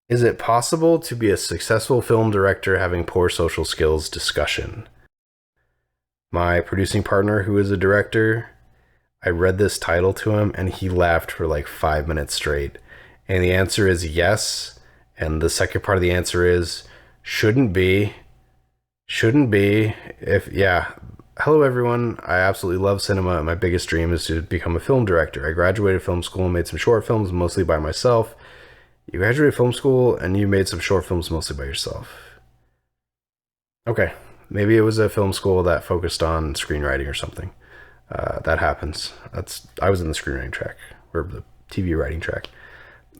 Is it possible to be a successful film director having poor social skills discussion? My producing partner, who is a director, I read this title to him and he laughed for like 5 minutes straight. And the answer is yes. And the second part of the answer is shouldn't be. Shouldn't be. If, yeah. Hello, everyone. I absolutely love cinema, and my biggest dream is to become a film director. I graduated film school and made some short films, mostly by myself. You graduated film school and you made some short films mostly by yourself. Okay. Maybe it was a film school that focused on screenwriting or something. That happens. I was in the screenwriting track, or the TV writing track.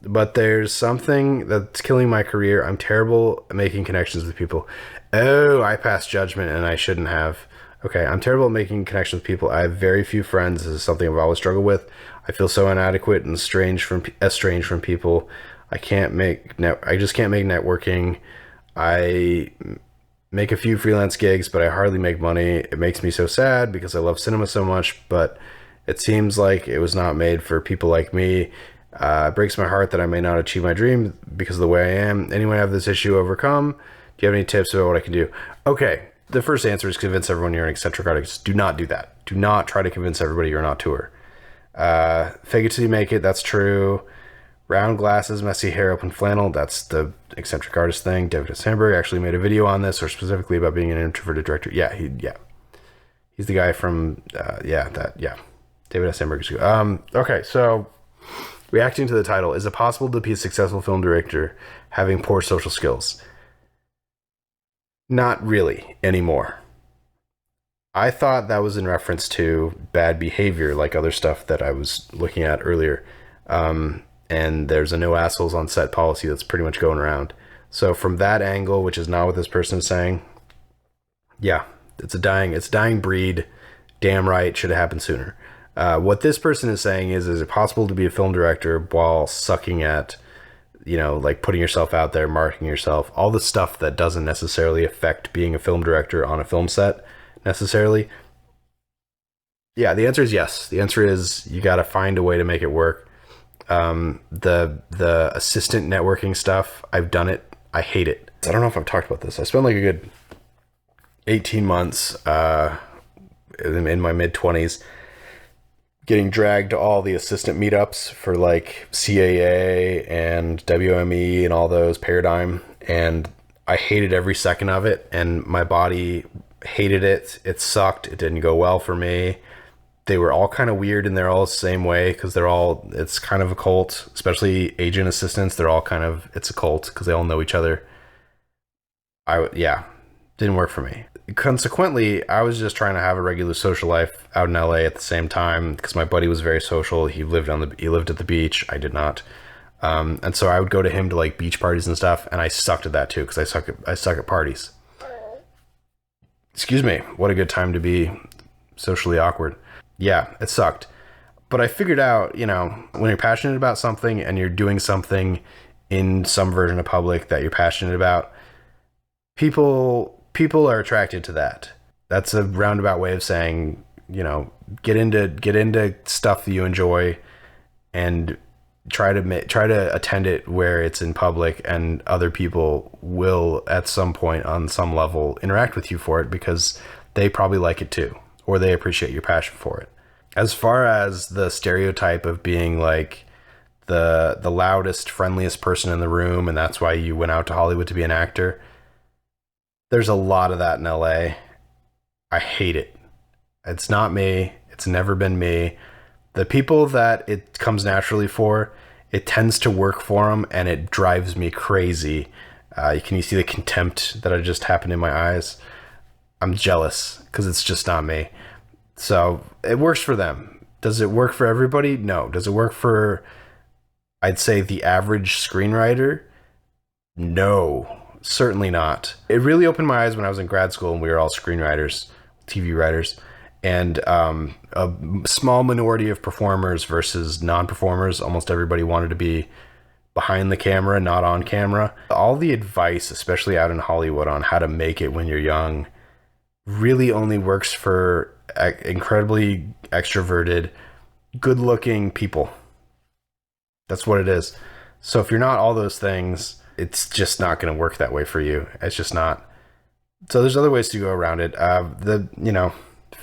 But there's something that's killing my career. I'm terrible at making connections with people. Oh, I passed judgment and I shouldn't have. Okay, I'm terrible at making connections with people. I have very few friends. This is something I've always struggled with. I feel so inadequate and estranged from people. I just can't make networking. I make a few freelance gigs, but I hardly make money. It makes me so sad because I love cinema so much, but it seems like it was not made for people like me. It breaks my heart that I may not achieve my dream because of the way I am. Anyone have this issue overcome? Do you have any tips about what I can do? Okay, the first answer is convince everyone you're an eccentric artist. Do not do that. Do not try to convince everybody you're an auteur. Fake it till you make it. That's true. Round glasses, messy hair, open flannel. That's the eccentric artist thing. David Sandberg actually made a video on this, or specifically about being an introverted director. He's the guy from David S. Sandberg. Okay, so reacting to the title, is it possible to be a successful film director having poor social skills? Not really anymore. I thought that was in reference to bad behavior, like other stuff that I was looking at earlier. And there's a no assholes on set policy that's pretty much going around. So from that angle, which is not what this person is saying, yeah, it's a dying breed. Damn right, should have happened sooner. What this person is saying is it possible to be a film director while sucking at, like putting yourself out there, marketing yourself, all the stuff that doesn't necessarily affect being a film director on a film set necessarily? Yeah, the answer is yes. The answer is you got to find a way to make it work. The assistant networking stuff, I've done it. I hate it. I don't know if I've talked about this. I spent like a good 18 months in my mid-20s getting dragged to all the assistant meetups for like CAA and WME and all those, Paradigm, and I hated every second of it, and my body hated it. It sucked. It didn't go well for me. They were all kind of weird, and they're all the same way because it's kind of a cult, especially agent assistants. It's a cult because they all know each other. Didn't work for me. Consequently, I was just trying to have a regular social life out in LA at the same time because my buddy was very social. He lived at the beach. I did not. And so I would go to him to like beach parties and stuff, and I sucked at that too because I suck at parties. Excuse me. What a good time to be socially awkward. Yeah, it sucked. But I figured out, when you're passionate about something and you're doing something in some version of public that you're passionate about, people are attracted to that. That's a roundabout way of saying, get into stuff that you enjoy and try to attend it where it's in public, and other people will at some point on some level interact with you for it because they probably like it too, or they appreciate your passion for it. As far as the stereotype of being like the loudest, friendliest person in the room, and that's why you went out to Hollywood to be an actor, there's a lot of that in LA. I hate it. It's not me. It's never been me. The people that it comes naturally for, it tends to work for them, and it drives me crazy. Can you see the contempt that just happened in my eyes? I'm jealous because it's just not me. So it works for them. Does it work for everybody? No. Does it work for, I'd say, the average screenwriter? No, certainly not. It really opened my eyes when I was in grad school and we were all screenwriters, TV writers, and a small minority of performers versus non-performers. Almost everybody wanted to be behind the camera, not on camera. All the advice, especially out in Hollywood, on how to make it when you're young really only works for incredibly extroverted, good-looking people. That's what it is. So if you're not all those things, it's just not going to work that way for you. It's just not. So there's other ways to go around it.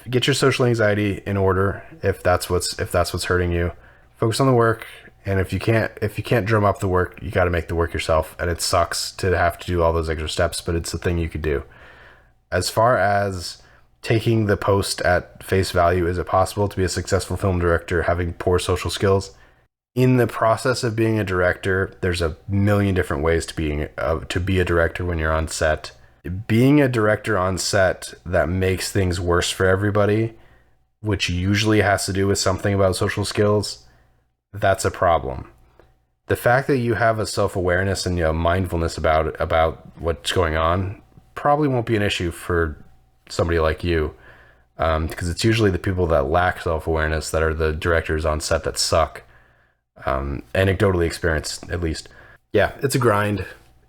Get your social anxiety in order if that's what's hurting you. Focus on the work, and if you can't drum up the work, you got to make the work yourself. And it sucks to have to do all those extra steps, but it's the thing you could do. As far as taking the post at face value, is it possible to be a successful film director having poor social skills? In the process of being a director, there's a million different ways to be a director when you're on set. Being a director on set that makes things worse for everybody, which usually has to do with something about social skills, that's a problem. The fact that you have a self-awareness and mindfulness about what's going on probably won't be an issue for somebody like you, because it's usually the people that lack self-awareness that are the directors on set that suck. Anecdotally experienced, at least. Yeah, it's a grind.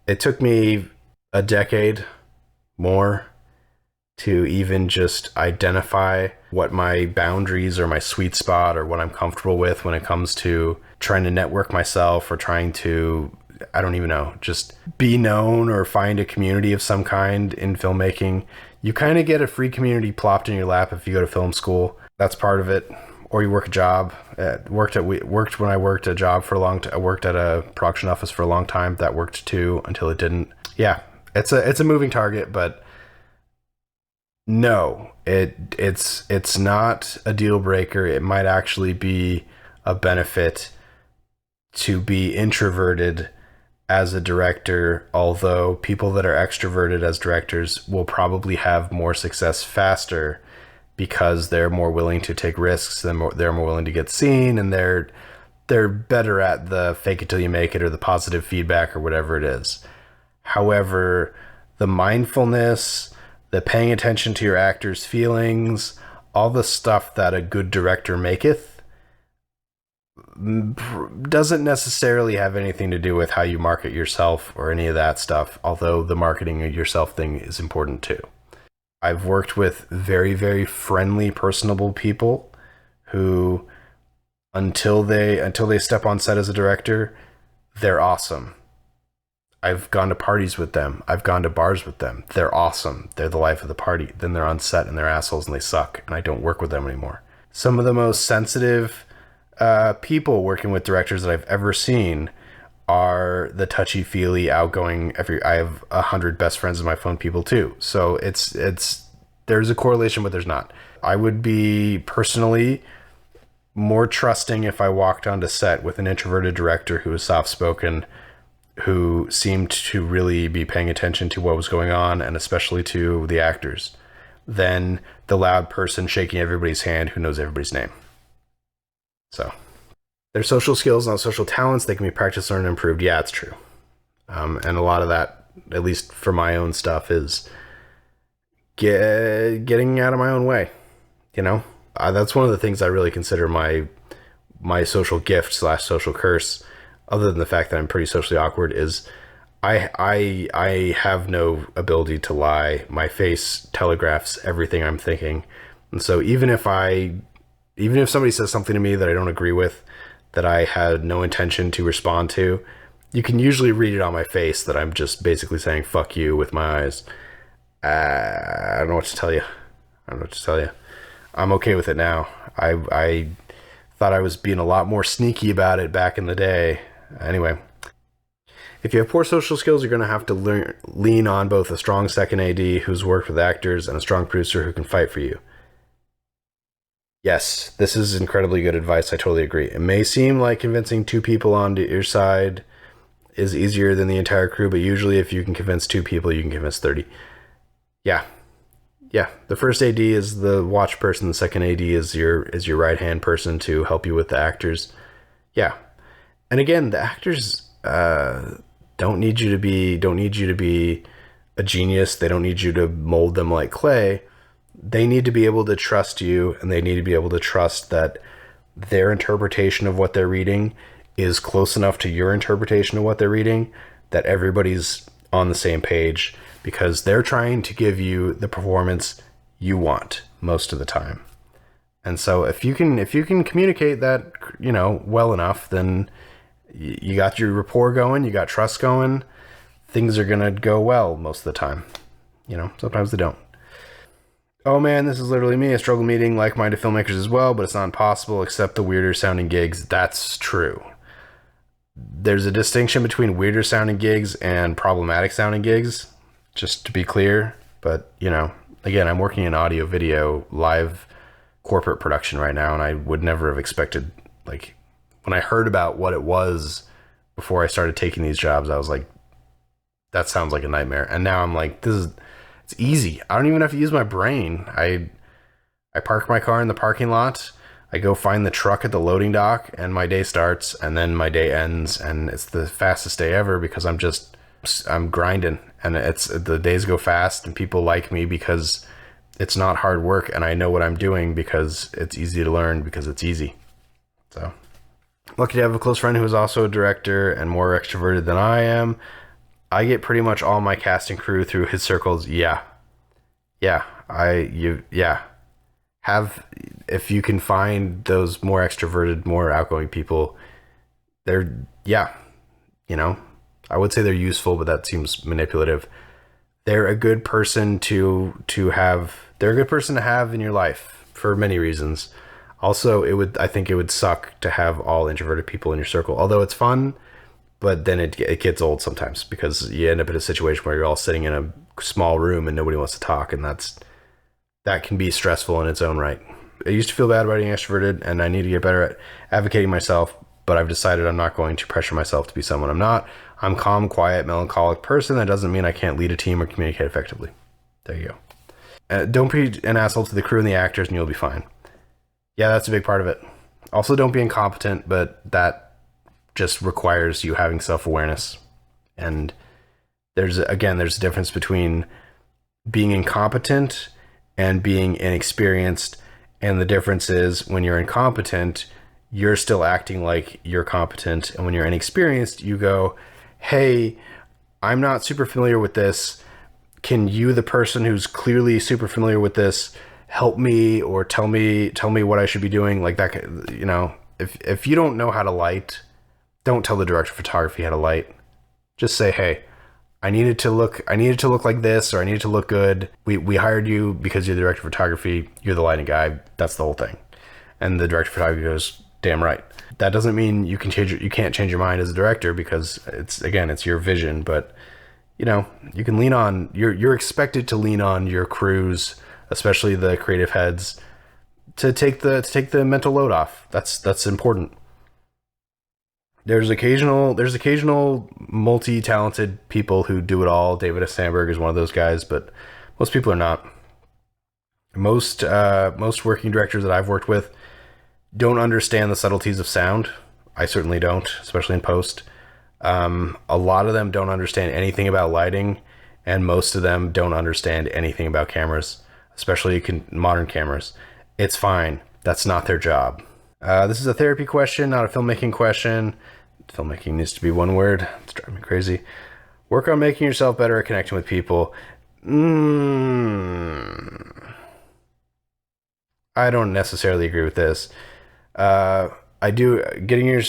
It took me a decade more to even just identify what my boundaries or my sweet spot or what I'm comfortable with when it comes to trying to network myself or trying to, I don't even know, just be known or find a community of some kind in filmmaking. You kind of get a free community plopped in your lap if you go to film school. That's part of it. Or you work a job. Worked when I worked a job for a long time. I worked at a production office for a long time. That worked too until it didn't. Yeah, it's a moving target, but no, it's not a deal breaker. It might actually be a benefit to be introverted as a director, although people that are extroverted as directors will probably have more success faster because they're more willing to take risks, they're more willing to get seen, and they're better at the fake it till you make it or the positive feedback or whatever it is. However, the mindfulness, the paying attention to your actors' feelings, all the stuff that a good director maketh, doesn't necessarily have anything to do with how you market yourself or any of that stuff, although the marketing of yourself thing is important too. I've worked with very, very friendly, personable people who, until they step on set as a director, they're awesome. I've gone to parties with them. I've gone to bars with them. They're awesome. They're the life of the party. Then they're on set and they're assholes and they suck, and I don't work with them anymore. Some of the most sensitive people working with directors that I've ever seen are the touchy-feely, outgoing. I have 100 best friends in my phone people too. So it's there's a correlation, but there's not. I would be personally more trusting if I walked onto set with an introverted director who was soft-spoken, who seemed to really be paying attention to what was going on, and especially to the actors, than the loud person shaking everybody's hand who knows everybody's name. So their social skills, not social talents, they can be practiced, learned, and improved. Yeah, it's true. And a lot of that, at least for my own stuff, is getting out of my own way. That's one of the things I really consider my social gift / social curse, other than the fact that I'm pretty socially awkward, is I have no ability to lie. My face telegraphs everything I'm thinking. And so even if somebody says something to me that I don't agree with, that I had no intention to respond to, you can usually read it on my face that I'm just basically saying fuck you with my eyes. I don't know what to tell you. I'm okay with it now. I thought I was being a lot more sneaky about it back in the day. Anyway, if you have poor social skills, you're going to have to lean on both a strong second AD who's worked with actors and a strong producer who can fight for you. Yes, this is incredibly good advice. I totally agree. It may seem like convincing 2 people onto your side is easier than the entire crew, but usually if you can convince 2 people, you can convince 30. Yeah. The first AD is the watch person. The second AD is your right-hand person to help you with the actors. Yeah. And again, the actors don't need you to be a genius. They don't need you to mold them like clay. They need to be able to trust you, and they need to be able to trust that their interpretation of what they're reading is close enough to your interpretation of what they're reading that everybody's on the same page, because they're trying to give you the performance you want most of the time. And so if you can communicate that, well enough, then you got your rapport going, you got trust going, things are gonna go well most of the time. Sometimes they don't. Oh man, this is literally me. I struggle meeting like-minded filmmakers as well, but it's not impossible except the weirder sounding gigs. That's true. There's a distinction between weirder sounding gigs and problematic sounding gigs, just to be clear. But, again, I'm working in audio, video, live corporate production right now, and I would never have expected, when I heard about what it was before I started taking these jobs, I was like, that sounds like a nightmare. And now I'm like, it's easy. I don't even have to use my brain. I park my car in the parking lot. I go find the truck at the loading dock, and my day starts, and then my day ends, and it's the fastest day ever because I'm grinding, and the days go fast, and people like me because it's not hard work, and I know what I'm doing because it's easy to learn because it's easy. So lucky to have a close friend who is also a director and more extroverted than I am. I get pretty much all my casting crew through his circles. If you can find those more extroverted, more outgoing people, I would say they're useful, but that seems manipulative. They're a good person to have. They're a good person to have in your life for many reasons. Also, I think it would suck to have all introverted people in your circle, although it's fun. But then it gets old sometimes because you end up in a situation where you're all sitting in a small room and nobody wants to talk, and that can be stressful in its own right. I used to feel bad about being extroverted, and I need to get better at advocating myself, but I've decided I'm not going to pressure myself to be someone I'm not. I'm a calm, quiet, melancholic person. That doesn't mean I can't lead a team or communicate effectively. There you go. Don't be an asshole to the crew and the actors, and you'll be fine. Yeah, that's a big part of it. Also, don't be incompetent, but that just requires you having self-awareness. And there's a difference between being incompetent and being inexperienced. And the difference is when you're incompetent, you're still acting like you're competent. And when you're inexperienced, you go, hey, I'm not super familiar with this. Can you, the person who's clearly super familiar with this, help me or tell me what I should be doing? Like that, if you don't know how to light, don't tell the director of photography how to light. Just say, hey, I needed to look like this, or I needed to look good. We hired you because you're the director of photography. You're the lighting guy. That's the whole thing. And the director of photography goes, damn right. That doesn't mean you can't change your mind as a director because it's your vision. But you can lean on, you're expected to lean on your crews, especially the creative heads, to take the mental load off. That's important. There's occasional multi-talented people who do it all. David S. Sandberg is one of those guys, but most people are not. Most working directors that I've worked with don't understand the subtleties of sound. I certainly don't, especially in post. A lot of them don't understand anything about lighting, and most of them don't understand anything about cameras, especially modern cameras. It's fine. That's not their job. This is a therapy question, not a filmmaking question. Filmmaking needs to be one word. It's driving me crazy. Work on making yourself better at connecting with people. I don't necessarily agree with this. I do. Getting your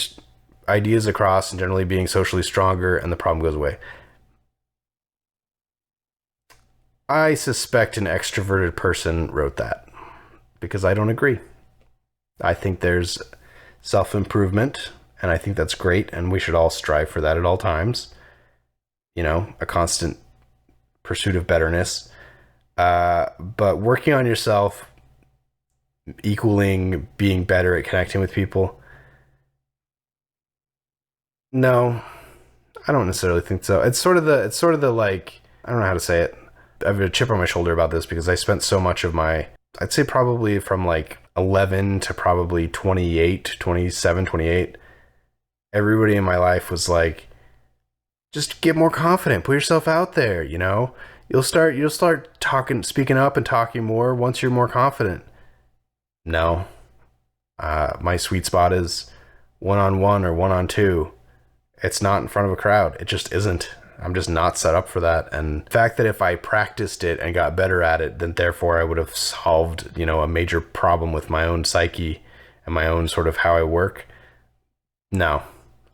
ideas across and generally being socially stronger, and the problem goes away. I suspect an extroverted person wrote that because I don't agree. I think there's self-improvement, and I think that's great, and we should all strive for that at all times. A constant pursuit of betterness. But working on yourself equaling being better at connecting with people? No, I don't necessarily think so. It's sort of the like, I don't know how to say it. I have a chip on my shoulder about this because I spent so much of my, I'd say probably from like 11 to probably 28, 27, 28. Everybody in my life was like, just get more confident, put yourself out there, You'll start speaking up and talking more once you're more confident. No. My sweet spot is one-on-one or one-on-two. It's not in front of a crowd. It just isn't. I'm just not set up for that. And the fact that if I practiced it and got better at it, then therefore I would have solved, a major problem with my own psyche and my own sort of how I work. No,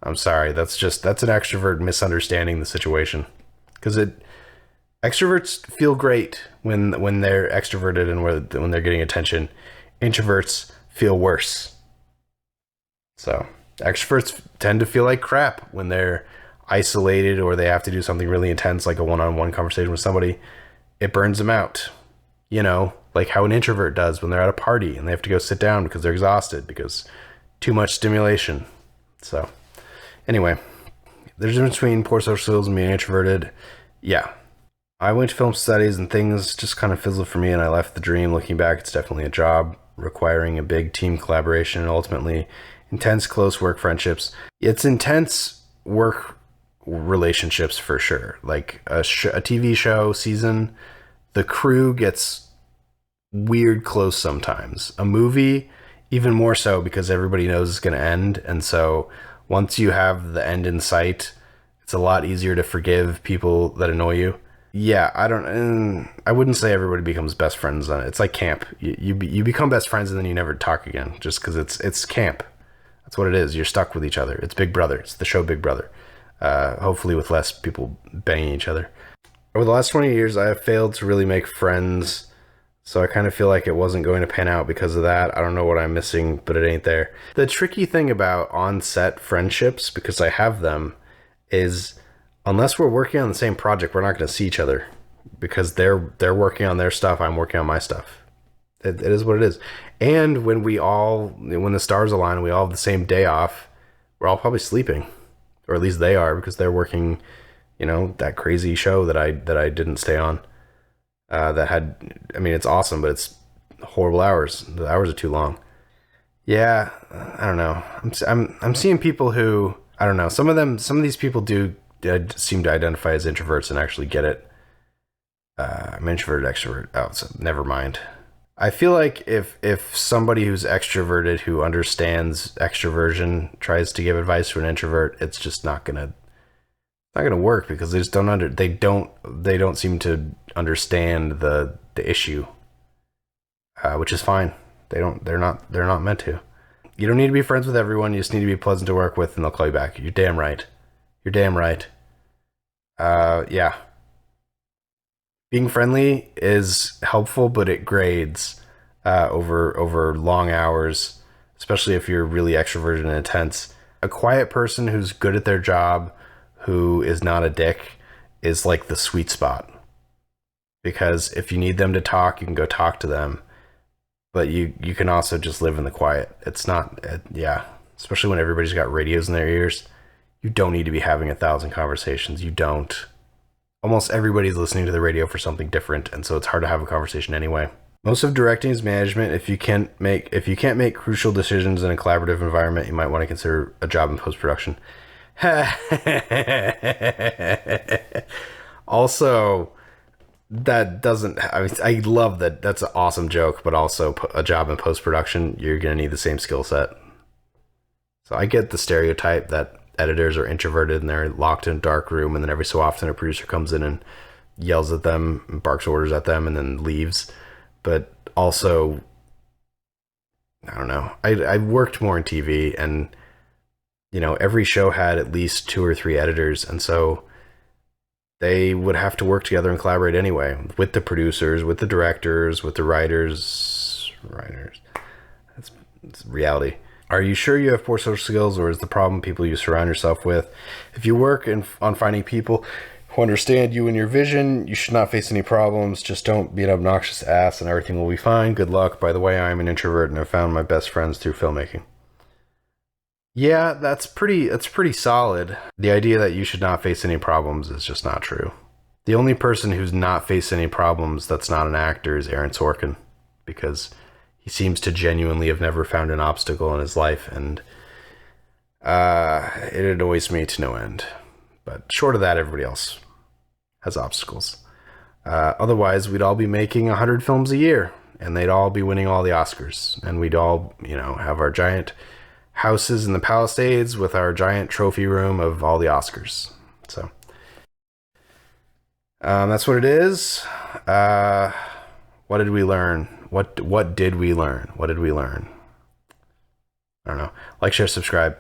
I'm sorry. That's an extrovert misunderstanding the situation. because extroverts feel great when they're extroverted and when they're getting attention. Introverts feel worse. So extroverts tend to feel like crap when they're isolated or they have to do something really intense, like a one-on-one conversation with somebody. It burns them out, like how an introvert does when they're at a party and they have to go sit down because they're exhausted because too much stimulation. So anyway, there's a difference between poor social skills and being introverted. Yeah, I went to film studies and things just kind of fizzled for me and I left the dream. Looking back, it's definitely a job requiring a big team collaboration and ultimately intense close work friendships. It's intense work relationships for sure. Like a TV show season, the crew gets weird close sometimes. A movie, even more so because everybody knows it's going to end. And so once you have the end in sight, it's a lot easier to forgive people that annoy you. Yeah, I wouldn't say everybody becomes best friends on it. It's like camp. You become best friends and then you never talk again just because it's camp. That's what it is. You're stuck with each other. It's Big Brother. It's the show Big Brother. Hopefully with less people banging each other. Over the last 20 years, I have failed to really make friends. So I kind of feel like it wasn't going to pan out because of that. I don't know what I'm missing, but it ain't there. The tricky thing about on-set friendships, because I have them, is unless we're working on the same project, we're not going to see each other because they're working on their stuff. I'm working on my stuff. It is what it is. And when the stars align and we all have the same day off, we're all probably sleeping, or at least they are, because they're working, that crazy show that I didn't stay on. It's awesome, but it's horrible hours. The hours are too long. Yeah, I don't know. I'm seeing people who, I don't know. Some of these people do seem to identify as introverts and actually get it. I'm introverted, extrovert. Oh, so never mind. I feel like if somebody who's extroverted who understands extroversion tries to give advice to an introvert, it's just not gonna work because they just they don't seem to understand the issue, which is fine. They're not meant to. You don't need to be friends with everyone. You just need to be pleasant to work with, and they'll call you back. You're damn right. Yeah. Being friendly is helpful, but it grades over long hours, especially if you're really extroverted and intense. A quiet person who's good at their job, who is not a dick, is like the sweet spot. Because if you need them to talk, you can go talk to them. But you can also just live in the quiet. It's not, especially when everybody's got radios in their ears. You don't need to be having 1,000 conversations. You don't. Almost everybody's listening to the radio for something different, and so it's hard to have a conversation anyway. Most of directing is management. If you can't make crucial decisions in a collaborative environment, you might want to consider a job in post-production. Also, that doesn't, I love that. That's an awesome joke, but also a job in post-production, you're going to need the same skill set. So I get the stereotype that editors are introverted and they're locked in a dark room, and then every so often a producer comes in and yells at them and barks orders at them and then leaves. But also, I don't know. I worked more in TV, and every show had at least 2 or 3 editors, and so they would have to work together and collaborate anyway with the producers, with the directors, with the writers. It's reality. Are you sure you have poor social skills, or is the problem people you surround yourself with? If you work on finding people who understand you and your vision, you should not face any problems. Just don't be an obnoxious ass and everything will be fine. Good luck. By the way, I'm an introvert and I've found my best friends through filmmaking. Yeah, that's pretty solid. The idea that you should not face any problems is just not true. The only person who's not faced any problems that's not an actor is Aaron Sorkin, because he seems to genuinely have never found an obstacle in his life, and it annoys me to no end. But short of that, everybody else has obstacles. Otherwise, we'd all be making 100 films a year, and they'd all be winning all the Oscars, and we'd all, have our giant houses in the Palisades with our giant trophy room of all the Oscars. So that's what it is. What did we learn? What did we learn? I don't know. Like, share, subscribe.